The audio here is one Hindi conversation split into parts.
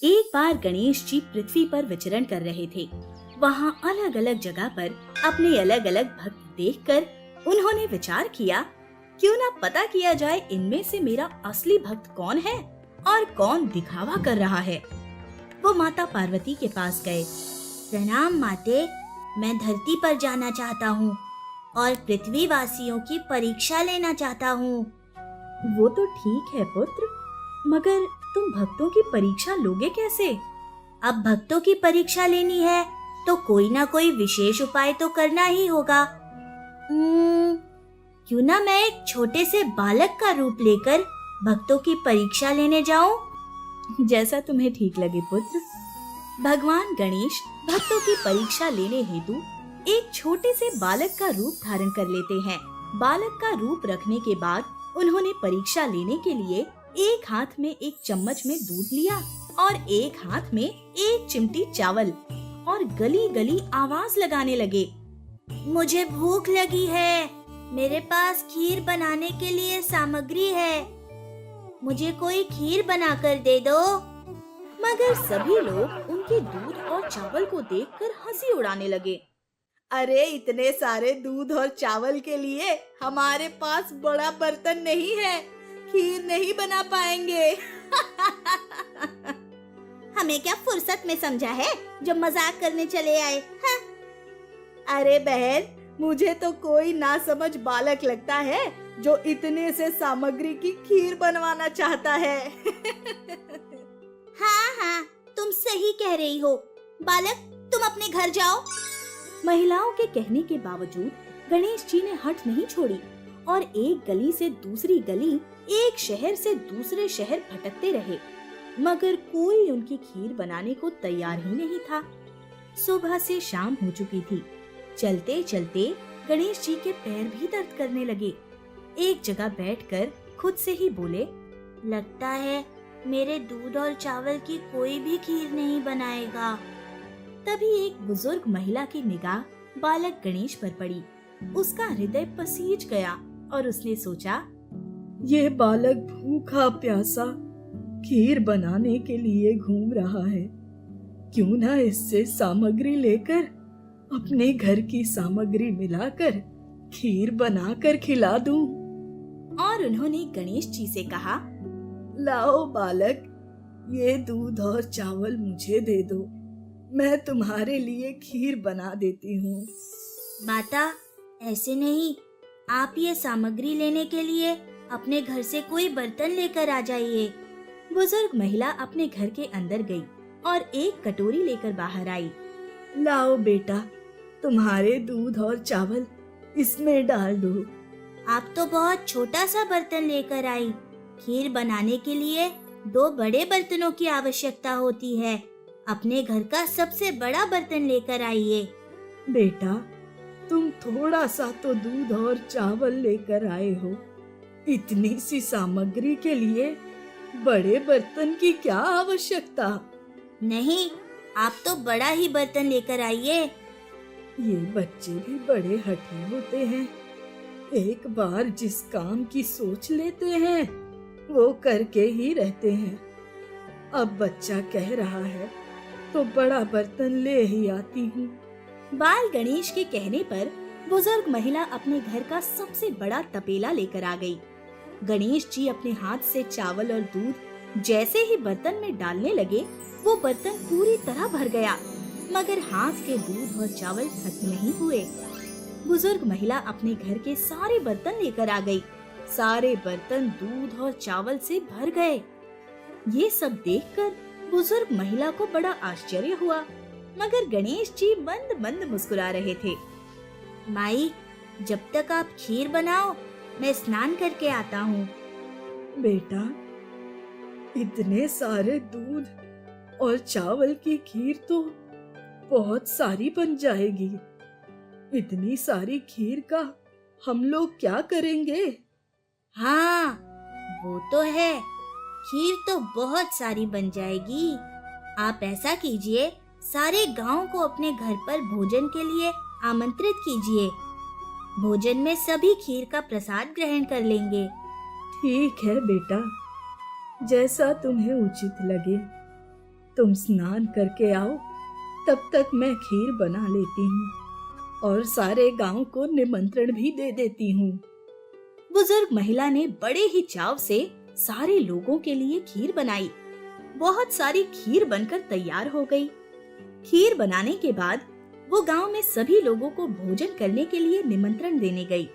एक बार गणेश जी पृथ्वी पर विचरण कर रहे थे। वहाँ अलग अलग जगह पर अपने अलग अलग भक्त देखकर उन्होंने विचार किया, क्यों ना पता किया जाए इनमें से मेरा असली भक्त कौन है और कौन दिखावा कर रहा है। वो माता पार्वती के पास गए। प्रणाम माते, मैं धरती पर जाना चाहता हूँ और पृथ्वी वासियों की परीक्षा लेना चाहता हूँ। वो तो ठीक है पुत्र, मगर तुम भक्तों की परीक्षा लोगे कैसे? अब भक्तों की परीक्षा लेनी है तो कोई ना कोई विशेष उपाय तो करना ही होगा। क्यों ना मैं एक छोटे से बालक का रूप लेकर भक्तों की परीक्षा लेने जाऊं? जैसा तुम्हें ठीक लगे पुत्र। भगवान गणेश भक्तों की परीक्षा लेने हेतु एक छोटे से बालक का रूप धारण कर लेते हैं। बालक का रूप रखने के बाद उन्होंने परीक्षा लेने के लिए एक हाथ में एक चम्मच में दूध लिया और एक हाथ में एक चिमटी चावल और गली गली आवाज लगाने लगे। मुझे भूख लगी है, मेरे पास खीर बनाने के लिए सामग्री है, मुझे कोई खीर बनाकर दे दो। मगर सभी लोग उनके दूध और चावल को देखकर हंसी उड़ाने लगे। अरे इतने सारे दूध और चावल के लिए हमारे पास बड़ा बर्तन नहीं है, खीर नहीं बना पाएंगे। हमें क्या फुर्सत में समझा है जो मजाक करने चले आए? हाँ? अरे बहन, मुझे तो कोई ना समझ बालक लगता है जो इतने से सामग्री की खीर बनवाना चाहता है। हाँ, तुम सही कह रही हो। बालक, तुम अपने घर जाओ। महिलाओं के कहने के बावजूद गणेश जी ने हट नहीं छोड़ी और एक गली से दूसरी गली, एक शहर से दूसरे शहर भटकते रहे, मगर कोई उनकी खीर बनाने को तैयार ही नहीं था। सुबह से शाम हो चुकी थी। चलते चलते गणेश जी के पैर भी दर्द करने लगे। एक जगह बैठकर खुद से ही बोले, लगता है मेरे दूध और चावल की कोई भी खीर नहीं बनाएगा। तभी एक बुजुर्ग महिला की निगाह बालक गणेश पर पड़ी। उसका हृदय पसीज गया और उसने सोचा, ये बालक भूखा प्यासा खीर बनाने के लिए घूम रहा है, क्यों ना इससे सामग्री लेकर अपने घर की सामग्री मिलाकर खीर बनाकर खिला दूं। और उन्होंने गणेश जी से कहा, लाओ बालक, ये दूध और चावल मुझे दे दो, मैं तुम्हारे लिए खीर बना देती हूँ। माता, ऐसे नहीं, आप ये सामग्री लेने के लिए अपने घर से कोई बर्तन लेकर आ जाइए। बुजुर्ग महिला अपने घर के अंदर गई और एक कटोरी लेकर बाहर आई। लाओ बेटा, तुम्हारे दूध और चावल इसमें डाल दो। आप तो बहुत छोटा सा बर्तन लेकर आई। खीर बनाने के लिए 2 बड़े बर्तनों की आवश्यकता होती है। अपने घर का सबसे बड़ा बर्तन लेकर आइए। बेटा, तुम थोड़ा सा तो दूध और चावल लेकर आए हो, इतनी सी सामग्री के लिए बड़े बर्तन की क्या आवश्यकता? नहीं, आप तो बड़ा ही बर्तन लेकर आइए। ये बच्चे भी बड़े हठी होते हैं, एक बार जिस काम की सोच लेते हैं वो करके ही रहते हैं। अब बच्चा कह रहा है तो बड़ा बर्तन ले ही आती हूँ। बाल गणेश के कहने पर बुजुर्ग महिला अपने घर का सबसे बड़ा तपेला लेकर आ गई। गणेश जी अपने हाथ से चावल और दूध जैसे ही बर्तन में डालने लगे, वो बर्तन पूरी तरह भर गया, मगर हाथ के दूध और चावल खत्म नहीं हुए। बुजुर्ग महिला अपने घर के सारे बर्तन लेकर आ गई। सारे बर्तन दूध और चावल से भर गए। ये सब देखकर बुजुर्ग महिला को बड़ा आश्चर्य हुआ, मगर गणेश जी मंद मंद मुस्कुरा रहे थे। माई, जब तक आप खीर बनाओ, मैं स्नान करके आता हूँ। बेटा, इतने सारे दूध और चावल की खीर तो बहुत सारी बन जाएगी। इतनी सारी खीर का हम लोग क्या करेंगे? हाँ, वो तो है, खीर तो बहुत सारी बन जाएगी। आप ऐसा कीजिए, सारे गांव को अपने घर पर भोजन के लिए आमंत्रित कीजिए। भोजन में सभी खीर का प्रसाद ग्रहण कर लेंगे। ठीक है बेटा, जैसा तुम्हें उचित लगे। तुम स्नान करके आओ, तब तक मैं खीर बना लेती हूँ और सारे गांव को निमंत्रण भी दे देती हूँ। बुजुर्ग महिला ने बड़े ही चाव से सारे लोगों के लिए खीर बनाई। बहुत सारी खीर बनकर तैयार हो गई। खीर बनाने के बाद वो गांव में सभी लोगों को भोजन करने के लिए निमंत्रण देने गई।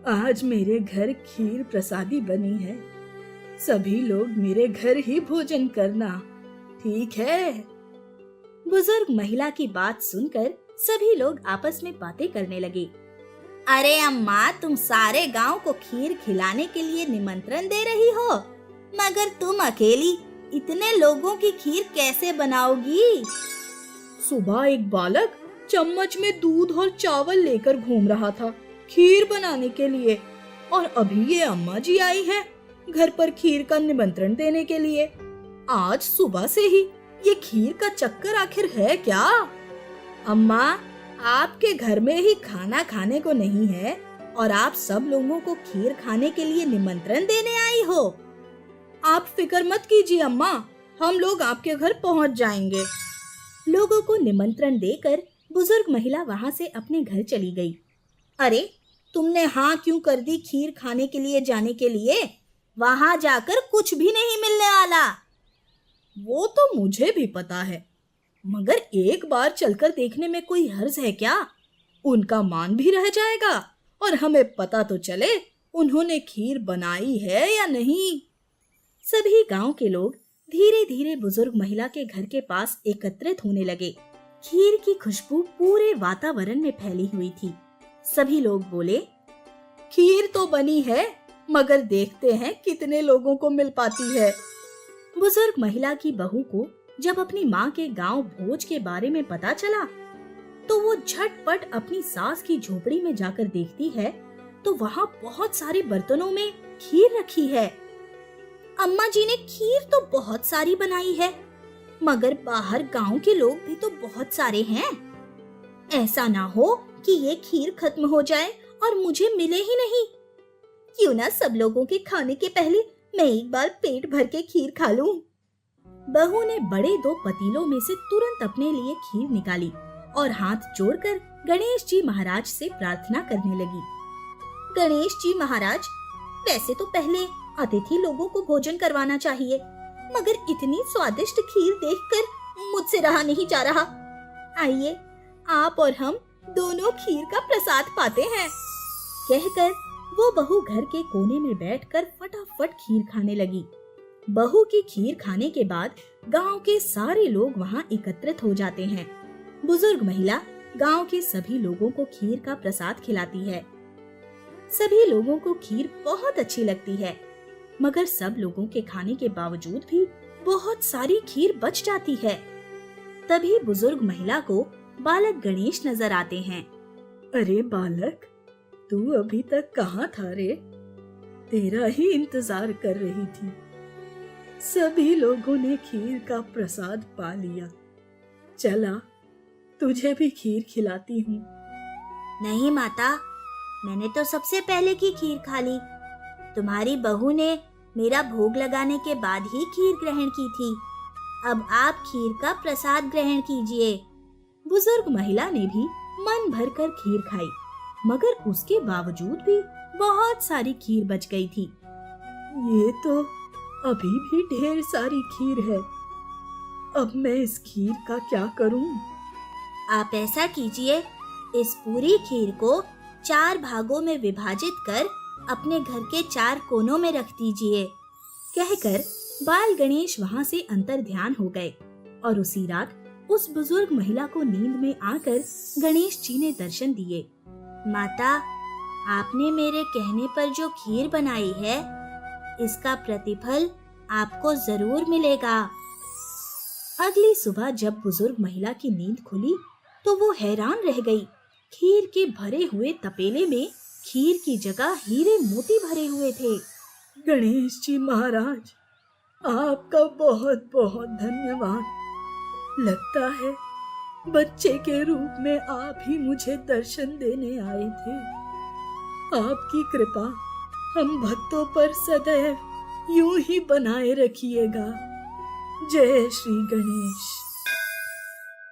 आज मेरे घर खीर प्रसादी बनी है, सभी लोग मेरे घर ही भोजन करना, ठीक है? बुजुर्ग महिला की बात सुनकर सभी लोग आपस में बातें करने लगे। अरे अम्मा, तुम सारे गांव को खीर खिलाने के लिए निमंत्रण दे रही हो, मगर तुम अकेली इतने लोगों की खीर कैसे बनाओगी? सुबह एक बालक चम्मच में दूध और चावल लेकर घूम रहा था खीर बनाने के लिए, और अभी ये अम्मा जी आई है घर पर खीर का निमंत्रण देने के लिए। आज सुबह से ही ये खीर का चक्कर आखिर है क्या? अम्मा, आपके घर में ही खाना खाने को नहीं है और आप सब लोगों को खीर खाने के लिए निमंत्रण देने आई हो। आप फिक्र मत कीजिए अम्मा, हम लोग आपके घर पहुंच जाएंगे। लोगों को निमंत्रण देकर बुजुर्ग महिला वहां से अपने घर चली गई। अरे, तुमने हाँ क्यों कर दी खीर खाने के लिए जाने के लिए? वहां जाकर कुछ भी नहीं मिलने वाला। वो तो मुझे भी पता है, मगर एक बार चलकर देखने में कोई हर्ज है क्या? उनका मान भी रह जाएगा और हमें पता तो चले उन्होंने खीर बनाई है या नहीं। सभी गांव के लोग धीरे धीरे बुजुर्ग महिला के घर के पास एकत्रित होने लगे। खीर की खुशबू पूरे वातावरण में फैली हुई थी। सभी लोग बोले, खीर तो बनी है, मगर देखते हैं कितने लोगों को मिल पाती है। बुजुर्ग महिला की बहू को जब अपनी माँ के गांव भोज के बारे में पता चला, तो वो झटपट अपनी सास की झोपड़ी में जाकर देखती है तो वहाँ बहुत सारे बर्तनों में खीर रखी है। अम्मा जी ने खीर तो बहुत सारी बनाई है, मगर बाहर गांव के लोग भी तो बहुत सारे हैं। ऐसा ना हो कि ये खीर खत्म हो जाए और मुझे मिले ही नहीं। क्यों ना सब लोगों के खाने के पहले मैं एक बार पेट भर के खीर खा लूं। बहू ने बड़े 2 पतीलों में से तुरंत अपने लिए खीर निकाली और हाथ जोड़कर गणेश जी महाराज से प्रार्थना करने लगी। गणेश जी महाराज, वैसे तो पहले अतिथि लोगों को भोजन करवाना चाहिए, मगर इतनी स्वादिष्ट खीर देखकर मुझसे रहा नहीं जा रहा। आइए, आप और हम दोनों खीर का प्रसाद पाते हैं। कहकर वो बहू घर के कोने में बैठकर फटाफट खीर खाने लगी। बहू की खीर खाने के बाद गांव के सारे लोग वहां एकत्रित हो जाते हैं। बुजुर्ग महिला गांव के सभी लोगों को खीर का प्रसाद खिलाती है। सभी लोगों को खीर बहुत अच्छी लगती है, मगर सब लोगों के खाने के बावजूद भी बहुत सारी खीर बच जाती है। तभी बुजुर्ग महिला को बालक गणेश नजर आते हैं। अरे बालक, तू अभी तक कहाँ था रे? तेरा ही इंतजार कर रही थी। सभी लोगों ने खीर का प्रसाद पा लिया। चला, तुझे भी खीर खिलाती हूँ। नहीं माता, मैंने तो सबसे पहले की खीर खा ली। तुम्हारी बहू ने मेरा भोग लगाने के बाद ही खीर ग्रहण की थी। अब आप खीर का प्रसाद ग्रहण कीजिए। बुजुर्ग महिला ने भी मन भरकर खीर खाई, मगर उसके बावजूद भी बहुत सारी खीर बच गई थी। ये तो अभी भी ढेर सारी खीर है। अब मैं इस खीर का क्या करूं? आप ऐसा कीजिए, इस पूरी खीर को 4 भागों में विभाजित कर अपने घर के 4 कोनों में रख दीजिए। कहकर बाल गणेश वहाँ से अंतर ध्यान हो गए और उसी रात उस बुजुर्ग महिला को नींद में आकर गणेश जी ने दर्शन दिए। माता, आपने मेरे कहने पर जो खीर बनाई है, इसका प्रतिफल आपको जरूर मिलेगा। अगली सुबह जब बुजुर्ग महिला की नींद खुली तो वो हैरान रह गई। खीर के भरे हुए तपेले में खीर की जगह हीरे मोती भरे हुए थे। गणेश जी महाराज, आपका बहुत बहुत धन्यवाद। लगता है बच्चे के रूप में आप ही मुझे दर्शन देने आए थे। आपकी कृपा हम भक्तों पर सदैव यूं ही बनाए रखिएगा। जय श्री गणेश।